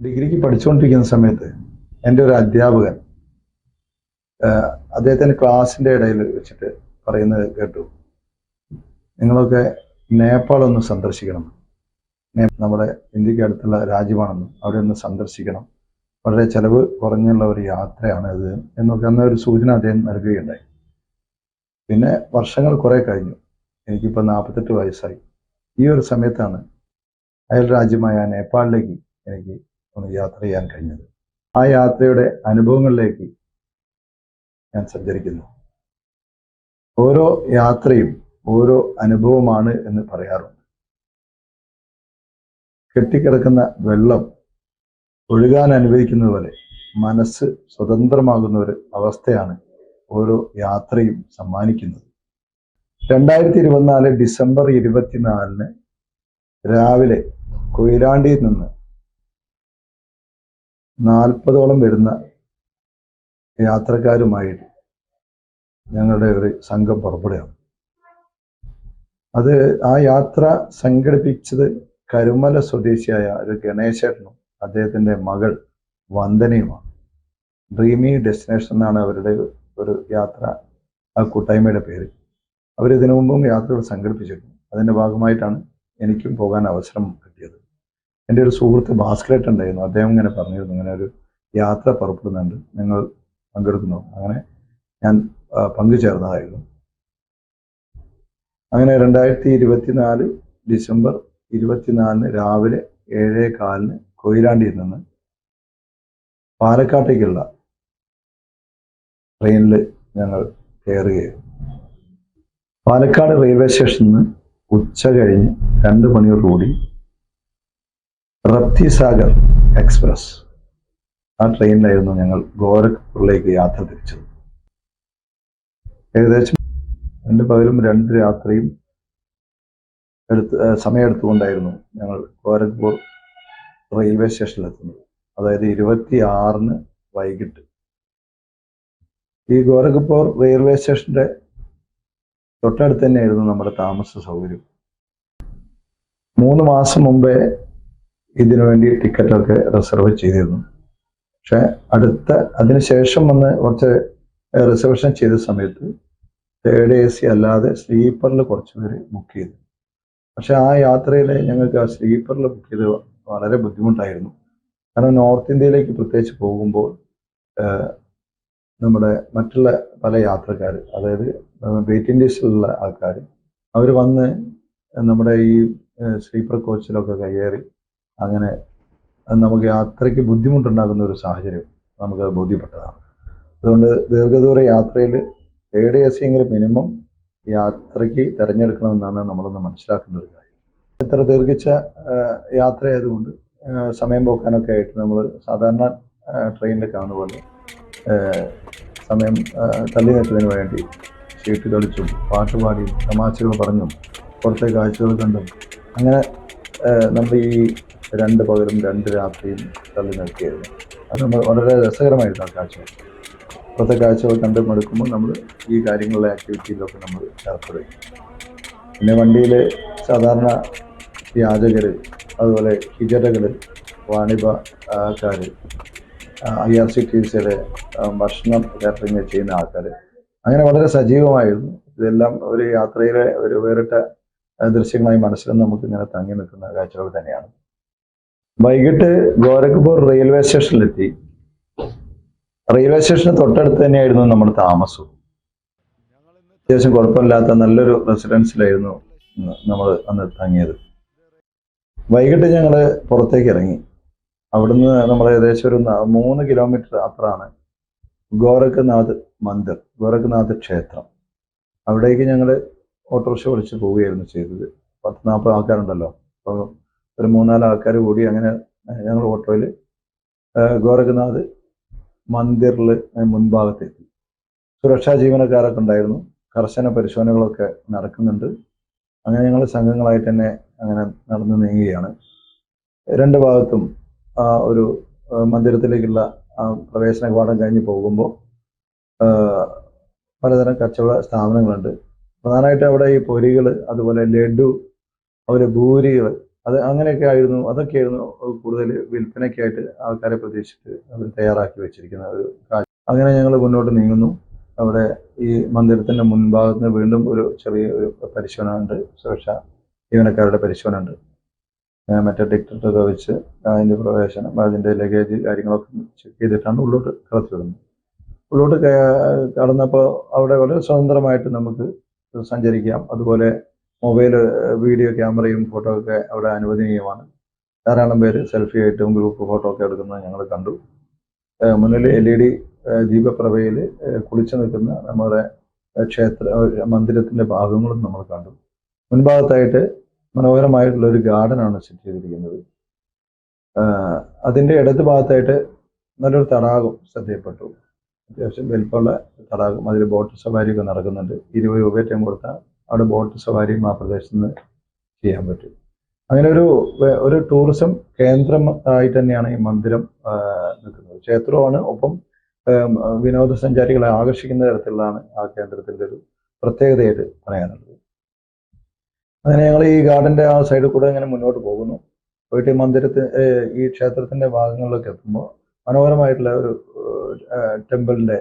ഡിഗ്രിക്ക് പഠിച്ചുകൊണ്ടിരിക്കുന്ന സമയത്ത് എൻ്റെ ഒരു അധ്യാപകൻ അദ്ദേഹത്തിൻ്റെ ക്ലാസ്സിൻ്റെ ഇടയിൽ വെച്ചിട്ട് പറയുന്നത് കേട്ടു, നിങ്ങളൊക്കെ നേപ്പാൾ ഒന്ന് സന്ദർശിക്കണം, നമ്മുടെ ഇന്ത്യക്ക് അടുത്തുള്ള രാജ്യമാണെന്നും അവിടെ ഒന്ന് സന്ദർശിക്കണം, വളരെ ചെലവ് കുറഞ്ഞുള്ള ഒരു യാത്രയാണ് ഇത് എന്നൊക്കെ അന്ന ഒരു സൂചന അദ്ദേഹം നൽകുകയുണ്ടായി. പിന്നെ വർഷങ്ങൾ കുറെ കഴിഞ്ഞു, എനിക്കിപ്പോൾ 48 വയസ്സായി. ഈ ഒരു സമയത്താണ് അയൽ രാജ്യമായ നേപ്പാളിലേക്ക് എനിക്ക് ഒന്ന് യാത്ര ചെയ്യാൻ കഴിഞ്ഞത്. ആ യാത്രയുടെ അനുഭവങ്ങളിലേക്ക് ഞാൻ സഞ്ചരിക്കുന്നു. ഓരോ യാത്രയും ഓരോ അനുഭവമാണ് എന്ന് പറയാറുണ്ട്. കെട്ടിക്കിടക്കുന്ന വെള്ളം ഒഴുകാൻ അനുവദിക്കുന്നത് പോലെ മനസ്സ് സ്വതന്ത്രമാകുന്ന ഒരു അവസ്ഥയാണ് ഓരോ യാത്രയും സമ്മാനിക്കുന്നത്. 2024 ഡിസംബർ 24 രാവിലെ കൊയിലാണ്ടിയിൽ നിന്ന് 40ഓളം വരുന്ന യാത്രക്കാരുമായിട്ട് ഞങ്ങളുടെ ഒരു സംഘം പുറപ്പെടുകയാണ്. അത് ആ യാത്ര സംഘടിപ്പിച്ചത് കരുമല സ്വദേശിയായ ഒരു ഗണേശേട്ടനും അദ്ദേഹത്തിൻ്റെ മകൾ വന്ദനയുമാണ്. ഡ്രീമി ഡെസ്റ്റിനേഷൻ എന്നാണ് അവരുടെ ഒരു യാത്ര, ആ കൂട്ടായ്മയുടെ പേര്. അവരിതിനു മുമ്പും യാത്രകൾ സംഘടിപ്പിച്ചിരുന്നു. അതിൻ്റെ ഭാഗമായിട്ടാണ് എനിക്കും പോകാൻ അവസരം കിട്ടിയത്. എൻ്റെ ഒരു സുഹൃത്ത് ഭാസ്കരേട്ടൻ ഉണ്ടായിരുന്നു. അദ്ദേഹം ഇങ്ങനെ പറഞ്ഞിരുന്നു, ഇങ്ങനെ ഒരു യാത്ര പുറപ്പെടുന്നുണ്ട്, നിങ്ങൾ പങ്കെടുക്കുന്നു. അങ്ങനെ ഞാൻ പങ്കുചേർന്നതായിരുന്നു. അങ്ങനെ 2024 ഡിസംബർ 24 രാവിലെ 7:15 കൊയിലാണ്ടിയിൽ നിന്ന് പാലക്കാട്ടേക്കുള്ള ട്രെയിനിൽ ഞങ്ങൾ കയറുകയായിരുന്നു. പാലക്കാട് റെയിൽവേ സ്റ്റേഷനിൽ നിന്ന് ഉച്ച കഴിഞ്ഞ് 2 മണിയോടുകൂടി റപ്തി സാഗർ എക്സ്പ്രസ് ആ ട്രെയിനിലായിരുന്നു ഞങ്ങൾ ഗോരഖ്പൂരിലേക്ക് യാത്ര തിരിച്ചത്. ഏകദേശം 2 പകലും 2 രാത്രിയും സമയമെടുത്തുകൊണ്ടായിരുന്നു ഞങ്ങൾ ഗോരഖ്പൂർ റെയിൽവേ സ്റ്റേഷനിലെത്തുന്നത്. അതായത് 26 വൈകിട്ട്. ഈ ഗോരഖ്പൂർ റെയിൽവേ സ്റ്റേഷന്റെ തൊട്ടടുത്ത് തന്നെയായിരുന്നു നമ്മുടെ താമസ സൗകര്യം. 3 മാസം മുമ്പേ ഇതിനു വേണ്ടി ടിക്കറ്റൊക്കെ റിസർവ് ചെയ്തിരുന്നു. പക്ഷെ അതിനുശേഷം വന്ന് കുറച്ച് റിസർവേഷൻ ചെയ്ത സമയത്ത് തേർഡ് AC അല്ലാതെ സ്ലീപ്പറിൽ കുറച്ച് പേര് ബുക്ക് ചെയ്തു. പക്ഷെ ആ യാത്രയിൽ ഞങ്ങൾക്ക് ആ സ്ലീപ്പറിൽ ബുക്ക് ചെയ്ത് വളരെ ബുദ്ധിമുട്ടായിരുന്നു. കാരണം നോർത്ത് ഇന്ത്യയിലേക്ക് പ്രത്യേകിച്ച് പോകുമ്പോൾ നമ്മുടെ മറ്റുള്ള പല യാത്രക്കാർ, അതായത് വെയിറ്റിംഗ് ലിസ്റ്റിലുള്ള ആൾക്കാർ, അവർ വന്ന് നമ്മുടെ ഈ സ്ലീപ്പർ കോച്ചിലൊക്കെ കയറി അങ്ങനെ നമുക്ക് യാത്രയ്ക്ക് ബുദ്ധിമുട്ടുണ്ടാകുന്ന ഒരു സാഹചര്യം നമുക്ക് ബോധ്യപ്പെട്ടതാണ്. അതുകൊണ്ട് ദീർഘദൂര യാത്രയിൽ തേർഡ് AC എങ്കിലും മിനിമം യാത്രയ്ക്ക് തിരഞ്ഞെടുക്കണമെന്നാണ് നമ്മളൊന്ന് മനസ്സിലാക്കുന്ന ഒരു കാര്യം. ഇത്ര ദീർഘിച്ച യാത്രയായതുകൊണ്ട് സമയം പോക്കാനൊക്കെ ആയിട്ട് നമ്മൾ സാധാരണ ട്രെയിനിൽ കാണുന്ന പോലെ സമയം തള്ളി നീക്കുന്നതിന് വേണ്ടി ചീട്ട് കളിച്ചും പാട്ടുപാടിയും തമാശകൾ പറഞ്ഞും പുറത്തെ കാഴ്ചകൾ കണ്ടും അങ്ങനെ നമ്മൾ ഈ 2 പകലും 2 രാത്രിയും തള്ളി നിർത്തിയായിരുന്നു. അത് നമ്മൾ വളരെ രസകരമായിരുന്നു ആ കാഴ്ചകൾ. പുറത്തെ കാഴ്ചകൾ കണ്ട് മടുക്കുമ്പോൾ നമ്മൾ ഈ കാര്യങ്ങളിലെ ആക്ടിവിറ്റിയിലൊക്കെ നമ്മൾ ഏർപ്പെടുകയും. പിന്നെ വണ്ടിയിൽ സാധാരണ യാചകർ, അതുപോലെ ഹിജറകൾ, വാണിഭക്കാർ, IRCTCയുടെ ഭക്ഷണം കാറ്ററിംഗ് ചെയ്യുന്ന ആൾക്കാർ, അങ്ങനെ വളരെ സജീവമായിരുന്നു. ഇതെല്ലാം ഒരു യാത്രയിലെ ഒരു വേറിട്ട ദൃശ്യങ്ങളായി മനസ്സിലും നമുക്ക് ഇങ്ങനെ തങ്ങി നിൽക്കുന്ന കാഴ്ചകൾ തന്നെയാണ്. വൈകിട്ട് ഗോരഖ്പൂർ റെയിൽവേ സ്റ്റേഷനിലെത്തി. റെയിൽവേ സ്റ്റേഷന് തൊട്ടടുത്ത് തന്നെയായിരുന്നു നമ്മുടെ താമസവും. അത്യാവശ്യം കുഴപ്പമില്ലാത്ത നല്ലൊരു റെസിഡൻസിലായിരുന്നു നമ്മൾ അന്ന് തങ്ങിയത്. വൈകിട്ട് ഞങ്ങൾ പുറത്തേക്ക് ഇറങ്ങി. അവിടുന്ന് നമ്മൾ ഏകദേശം ഒരു 3 കിലോമീറ്റർ അപ്പുറമാണ് ഗോരഖ്നാഥ് മന്ദിർ, ഗോരഖ്നാഥ് ക്ഷേത്രം. അവിടേക്ക് ഞങ്ങൾ ഓട്ടോറിക്ഷ വിളിച്ച് പോവുകയായിരുന്നു ചെയ്തത്. 10-40 ആൾക്കാരുണ്ടല്ലോ, അപ്പോൾ ഒരു 3-4 ആൾക്കാർ കൂടി അങ്ങനെ ഞങ്ങൾ ഓട്ടോയിൽ ഗോരഖ്നാഥ് മന്ദിറിൽ മുൻഭാഗത്തെത്തി. സുരക്ഷാ ജീവനക്കാരൊക്കെ ഉണ്ടായിരുന്നു, കർശന പരിശോധനകളൊക്കെ നടക്കുന്നുണ്ട്. അങ്ങനെ ഞങ്ങൾ സംഘങ്ങളായിട്ട് തന്നെ അങ്ങനെ നടന്നു നീങ്ങുകയാണ്. 2 ഭാഗത്തും ഒരു മന്ദിരത്തിലേക്കുള്ള പ്രവേശന കവാടം കഴിഞ്ഞ് പോകുമ്പോൾ പലതരം കച്ചവട സ്ഥാപനങ്ങളുണ്ട്. പ്രധാനമായിട്ട് അവിടെ ഈ പൊരികൾ, അതുപോലെ ലഡു, അതുപോലെ ഭൂരികൾ, അങ്ങനെയൊക്കെ ആയിരുന്നു. അതൊക്കെയായിരുന്നു കൂടുതൽ വിൽപ്പനയ്ക്കായിട്ട് ആൾക്കാരെ പ്രതീക്ഷിച്ച് അവർ തയ്യാറാക്കി വെച്ചിരിക്കുന്ന ഒരു കാഴ്ച. അങ്ങനെ ഞങ്ങൾ മുന്നോട്ട് നീങ്ങുന്നു. അവിടെ ഈ മന്ദിരത്തിന്റെ മുൻഭാഗത്ത് വീണ്ടും ഒരു ചെറിയ ഒരു പരിശോധന ഉണ്ട്. സുരക്ഷാ ജീവനക്കാരുടെ പരിശോധന ഉണ്ട്. മറ്റേ ടിക്കറ്റൊക്കെ വെച്ച് അതിൻ്റെ പ്രവേശനം, അതിൻ്റെ ലഗേജ് കാര്യങ്ങളൊക്കെ ചെക്ക് ചെയ്തിട്ടാണ് ഉള്ളോട്ട് കടത്തിവിടുന്നത്. ഉള്ളോട്ട് കടന്നപ്പോൾ അവിടെ വളരെ സ്വതന്ത്രമായിട്ട് നമുക്ക് സഞ്ചരിക്കാം. അതുപോലെ മൊബൈൽ, വീഡിയോ ക്യാമറയും ഫോട്ടോ ഒക്കെ അവിടെ അനുവദനീയമാണ്. ധാരാളം പേര് സെൽഫി ആയിട്ടും ഗ്രൂപ്പ് ഫോട്ടോ ഒക്കെ എടുക്കുന്നത് ഞങ്ങൾ കണ്ടു. മുന്നിൽ LED ദീപപ്രഭയിൽ കുളിച്ചു നിൽക്കുന്ന നമ്മുടെ മന്ദിരത്തിന്റെ ഭാഗങ്ങളും നമ്മൾ കണ്ടു. മുൻഭാഗത്തായിട്ട് മനോഹരമായിട്ടുള്ള ഒരു ഗാർഡനാണ് സെറ്റ് ചെയ്തിരിക്കുന്നത്. അതിന്റെ ഇടത് ഭാഗത്തായിട്ട് നല്ലൊരു തടാകം ശ്രദ്ധയപ്പെട്ടു. അത്യാവശ്യം വലിപ്പമുള്ള തടാകം. അതിൽ ബോട്ട് സവാരിയൊക്കെ നടക്കുന്നുണ്ട്. 20 രൂപ കൊടുത്താൽ അവിടെ ബോട്ട് സവാരിയും ആ പ്രദേശത്ത് നിന്ന് ചെയ്യാൻ പറ്റും. അങ്ങനെ ഒരു ടൂറിസം കേന്ദ്രം ആയിട്ട് തന്നെയാണ് ഈ മന്ദിരം നിൽക്കുന്നത്. ക്ഷേത്രമാണ്, ഒപ്പം വിനോദസഞ്ചാരികളെ ആകർഷിക്കുന്ന തരത്തിലുള്ളതാണ് ആ കേന്ദ്രത്തിന്റെ ഒരു പ്രത്യേകതയായിട്ട് പറയാനുള്ളത്. അങ്ങനെ ഞങ്ങൾ ഈ ഗാർഡന്റെ ആ സൈഡിൽ കൂടെ ഇങ്ങനെ മുന്നോട്ട് പോകുന്നു. പോയിട്ട് ഈ ക്ഷേത്രത്തിന്റെ ഭാഗങ്ങളിലൊക്കെ എത്തുമ്പോൾ മനോഹരമായിട്ടുള്ള ഒരു ടെമ്പിളിന്റെ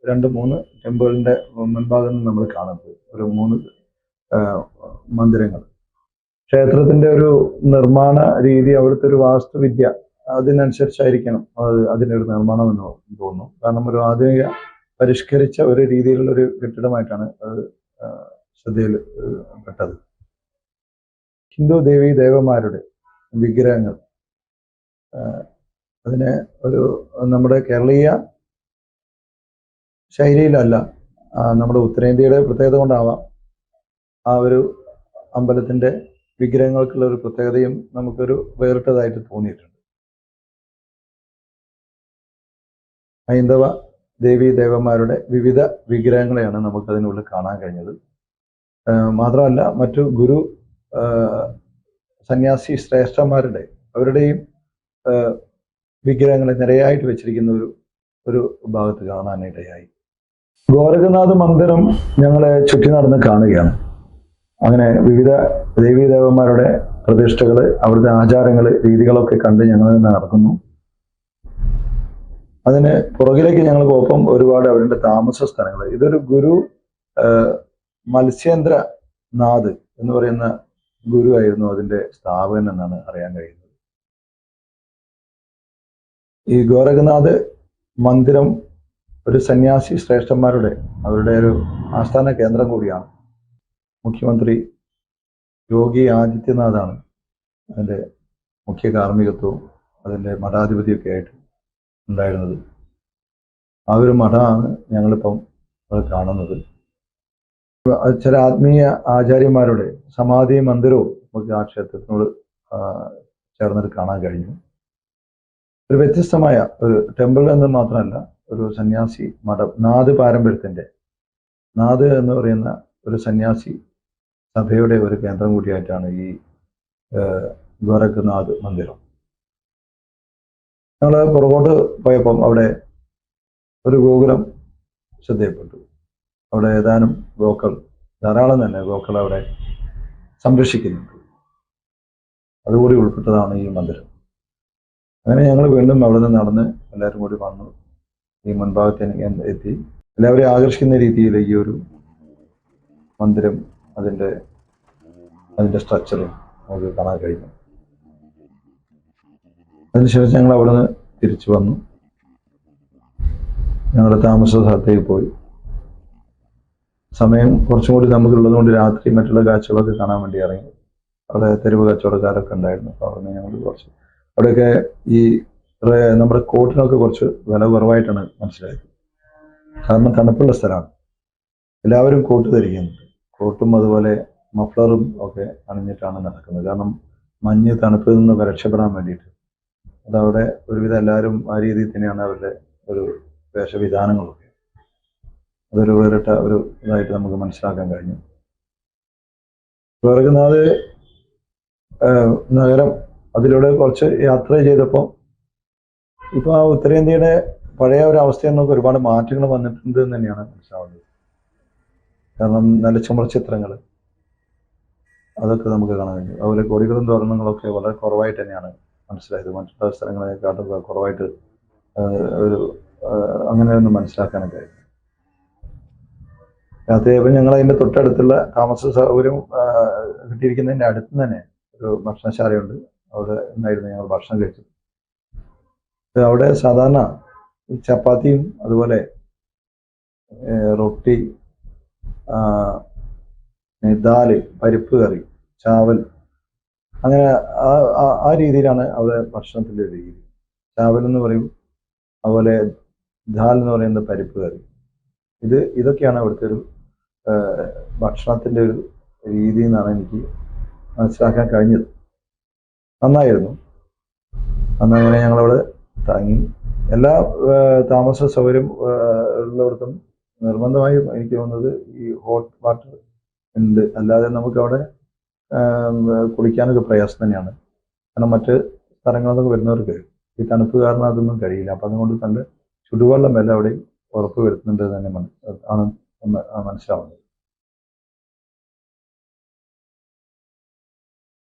2-3 ടെമ്പിളിന്റെ മുൻഭാഗം നമ്മൾ കാണുന്നത് ഒരു 3 മന്ദിരങ്ങൾ. ക്ഷേത്രത്തിന്റെ ഒരു നിർമ്മാണ രീതി, അവിടുത്തെ ഒരു വാസ്തുവിദ്യ അതിനനുസരിച്ചായിരിക്കണം അതിനൊരു നിർമ്മാണം എന്ന് തോന്നുന്നു. കാരണം ഒരു ആധുനിക പരിഷ്കരിച്ച ഒരു രീതിയിലുള്ള ഒരു കെട്ടിടമായിട്ടാണ് അത് ശ്രദ്ധയിൽ പെട്ടത്. ഹിന്ദു ദേവീ ദേവന്മാരുടെ വിഗ്രഹങ്ങൾ, അതിനെ നമ്മുടെ കേരളീയ ശൈലിയിലല്ല, നമ്മുടെ ഉത്തരേന്ത്യയുടെ പ്രത്യേകത കൊണ്ടാവാം ആ ഒരു അമ്പലത്തിന്റെ വിഗ്രഹങ്ങൾക്കുള്ള ഒരു പ്രത്യേകതയും നമുക്കൊരു വേറിട്ടതായിട്ട് തോന്നിയിട്ടുണ്ട്. ഹൈന്ദവ ദേവീ ദേവന്മാരുടെ വിവിധ വിഗ്രഹങ്ങളെയാണ് നമുക്കതിനുള്ളിൽ കാണാൻ കഴിഞ്ഞത്. മാത്രമല്ല മറ്റു ഗുരു സന്യാസി ശ്രേഷ്ഠന്മാരുടെ അവരുടെയും വിഗ്രഹങ്ങളെ നിരയായിട്ട് വെച്ചിരിക്കുന്ന ഒരു ഭാഗത്ത് കാണാനിടയായി. ഗോരഖനാഥ് മന്ദിരം ഞങ്ങളെ ചുറ്റി നടന്ന് കാണുകയാണ്. അങ്ങനെ വിവിധ ദേവീദേവന്മാരുടെ പ്രതിഷ്ഠകള്, അവിടുത്തെ ആചാരങ്ങള്, രീതികളൊക്കെ കണ്ട് ഞങ്ങൾ നടക്കുന്നു. അതിന് പുറകിലേക്ക് ഞങ്ങൾ പോകുമ്പം ഒരുപാട് അവരുടെ താമസ സ്ഥലങ്ങൾ. ഇതൊരു ഗുരു മത്സ്യേന്ദ്രനാഥ് എന്ന് പറയുന്ന ഗുരു ആയിരുന്നു അതിന്റെ സ്ഥാപകൻ എന്നാണ് അറിയാൻ കഴിയുന്നത്. ഈ ഗോരഖനാഥ് മന്ദിരം ഒരു സന്യാസി ശ്രേഷ്ഠന്മാരുടെ അവരുടെ ഒരു ആസ്ഥാന കേന്ദ്രം കൂടിയാണ്. മുഖ്യമന്ത്രി യോഗി ആദിത്യനാഥാണ് അതിൻ്റെ മുഖ്യ കാർമ്മികത്വവും അതിൻ്റെ മഠാധിപതിയൊക്കെ ആയിട്ട് ഉണ്ടായിരുന്നത്. ആ ഒരു മഠമാണ് ഞങ്ങളിപ്പം കാണുന്നത്. ചില ആത്മീയ ആചാര്യന്മാരുടെ സമാധി മന്ദിരവും നമുക്ക് ആ ക്ഷേത്രത്തിനോട് ചേർന്നിട്ട് കാണാൻ കഴിഞ്ഞു. ഒരു വ്യത്യസ്തമായ ഒരു ടെമ്പിൾ എന്ന് മാത്രമല്ല, ഒരു സന്യാസി മഠം, നാഥ് പാരമ്പര്യത്തിന്റെ, നാഥ് എന്ന് പറയുന്ന ഒരു സന്യാസി സഭയുടെ ഒരു കേന്ദ്രം കൂടിയായിട്ടാണ് ഈ ഗോരഖനാഥ് മന്ദിരം. ഞങ്ങൾ പുറകോട്ട് പോയപ്പം അവിടെ ഒരു ഗോകുലം ശ്രദ്ധയപ്പെട്ടു. അവിടെ ഏതാനും ഗോക്കൾ, ധാരാളം തന്നെ ഗോക്കൾ അവിടെ സംരക്ഷിക്കുന്നുണ്ട്. അതുകൂടി ഉൾപ്പെട്ടതാണ് ഈ മന്ദിരം. അങ്ങനെ ഞങ്ങൾ വീണ്ടും അവിടെ നിന്ന് നടന്ന് എല്ലാവരും കൂടി വന്നു ഈ മുൻഭാഗത്ത് എത്തി. എല്ലാവരെയും ആകർഷിക്കുന്ന രീതിയിൽ ഈ ഒരു മന്ദിരം, അതിൻ്റെ സ്ട്രക്ചറും നമുക്ക് കാണാൻ കഴിഞ്ഞു. അതിനുശേഷം ഞങ്ങൾ അവിടെ നിന്ന് തിരിച്ചു വന്നു. ഞങ്ങളുടെ താമസ സ്ഥലത്തേക്ക് പോയി. സമയം കുറച്ചും കൂടി നമുക്കുള്ളത് കൊണ്ട് രാത്രി മറ്റുള്ള കാഴ്ചകളൊക്കെ കാണാൻ വേണ്ടി ഇറങ്ങി. അവിടെ തെരുവ് കച്ചവടക്കാരൊക്കെ ഉണ്ടായിരുന്നു. അപ്പോൾ അവിടെ ഞങ്ങൾ കുറച്ച് അവിടെയൊക്കെ ഈ നമ്മുടെ കോട്ടിനൊക്കെ കുറച്ച് വില കുറവായിട്ടാണ് മനസ്സിലായത്. കാരണം തണുപ്പുള്ള സ്ഥലമാണ്. എല്ലാവരും കോട്ട് ധരിക്കുന്നുണ്ട്. കോട്ടും അതുപോലെ മഫ്ലറും ഒക്കെ അണിഞ്ഞിട്ടാണ് നടക്കുന്നത്. കാരണം മഞ്ഞ് തണുപ്പിൽ നിന്ന് രക്ഷപ്പെടാൻ വേണ്ടിയിട്ട്. അതവിടെ ഒരുവിധം എല്ലാവരും ആ രീതിയിൽ തന്നെയാണ് അവരുടെ ഒരു വേഷവിധാനങ്ങളൊക്കെ. അതൊരു വേറിട്ട ഒരു ഇതായിട്ട് നമുക്ക് മനസ്സിലാക്കാൻ കഴിഞ്ഞു. ഗോരഖനാഥ് നഗരം അതിലൂടെ കുറച്ച് യാത്ര ചെയ്തപ്പോൾ ഇപ്പൊ ആ ഉത്തരേന്ത്യയുടെ പഴയ ഒരു അവസ്ഥയിൽ നിന്നൊക്കെ ഒരുപാട് മാറ്റങ്ങൾ വന്നിട്ടുണ്ട് എന്ന് തന്നെയാണ് മനസ്സിലാവുന്നത്. കാരണം നല്ല ചുമർ ചിത്രങ്ങൾ, അതൊക്കെ നമുക്ക് കാണാൻ കഴിഞ്ഞു. അതുപോലെ കൊടികളും തോരണങ്ങളൊക്കെ വളരെ കുറവായിട്ട് തന്നെയാണ് മനസ്സിലായത്. മറ്റുള്ള സ്ഥലങ്ങളെക്കാട്ടും കുറവായിട്ട് ഒരു അങ്ങനെയൊന്നും മനസ്സിലാക്കാനൊക്കെ ആയി. രാത്രിയായപ്പോൾ ഞങ്ങൾ അതിൻ്റെ തൊട്ടടുത്തുള്ള താമസ സൗകര്യം കിട്ടിയിരിക്കുന്നതിൻ്റെ അടുത്ത് തന്നെ ഒരു ഭക്ഷണശാലയുണ്ട്. അവിടെ നിന്നായിരുന്നു ഞങ്ങൾ ഭക്ഷണം കഴിച്ചത്. അവിടെ സാധാരണ ഈ ചപ്പാത്തിയും അതുപോലെ റൊട്ടി, ദാല്, പരിപ്പ് കറി, ചാവൽ, അങ്ങനെ ആ രീതിയിലാണ് അവിടെ ഭക്ഷണത്തിൻ്റെ രീതി. ചാവൽ എന്ന് പറയും, അതുപോലെ ദാൽ എന്ന് പറയുന്നത് പരിപ്പ് കറി. ഇതൊക്കെയാണ് അവിടുത്തെ ഒരു ഭക്ഷണത്തിൻ്റെ ഒരു രീതി എന്നാണ് എനിക്ക് മനസ്സിലാക്കാൻ കഴിഞ്ഞത്. നന്നായിരുന്നു. അന്നങ്ങനെ ഞങ്ങളവിടെ തങ്ങി. എല്ലാ താമസ സൗകര്യം ഉള്ളിടത്തും നിർബന്ധമായും എനിക്ക് തോന്നുന്നത് ഈ ഹോട്ട് വാട്ടർ ഉണ്ട്. അല്ലാതെ നമുക്ക് അവിടെ കുളിക്കാനൊക്കെ പ്രയാസം തന്നെയാണ്. കാരണം മറ്റ് സ്ഥലങ്ങളിൽ നിന്നൊക്കെ വരുന്നവർക്ക് ഈ തണുപ്പ് കാരണം അതൊന്നും കഴിയില്ല. അപ്പം അതുകൊണ്ട് നല്ല ചുടുവെള്ളം എല്ലാം അവിടെ ഉറപ്പ് വരുത്തുന്നുണ്ട് തന്നെ ആണ് മനസ്സിലാവുന്നത്.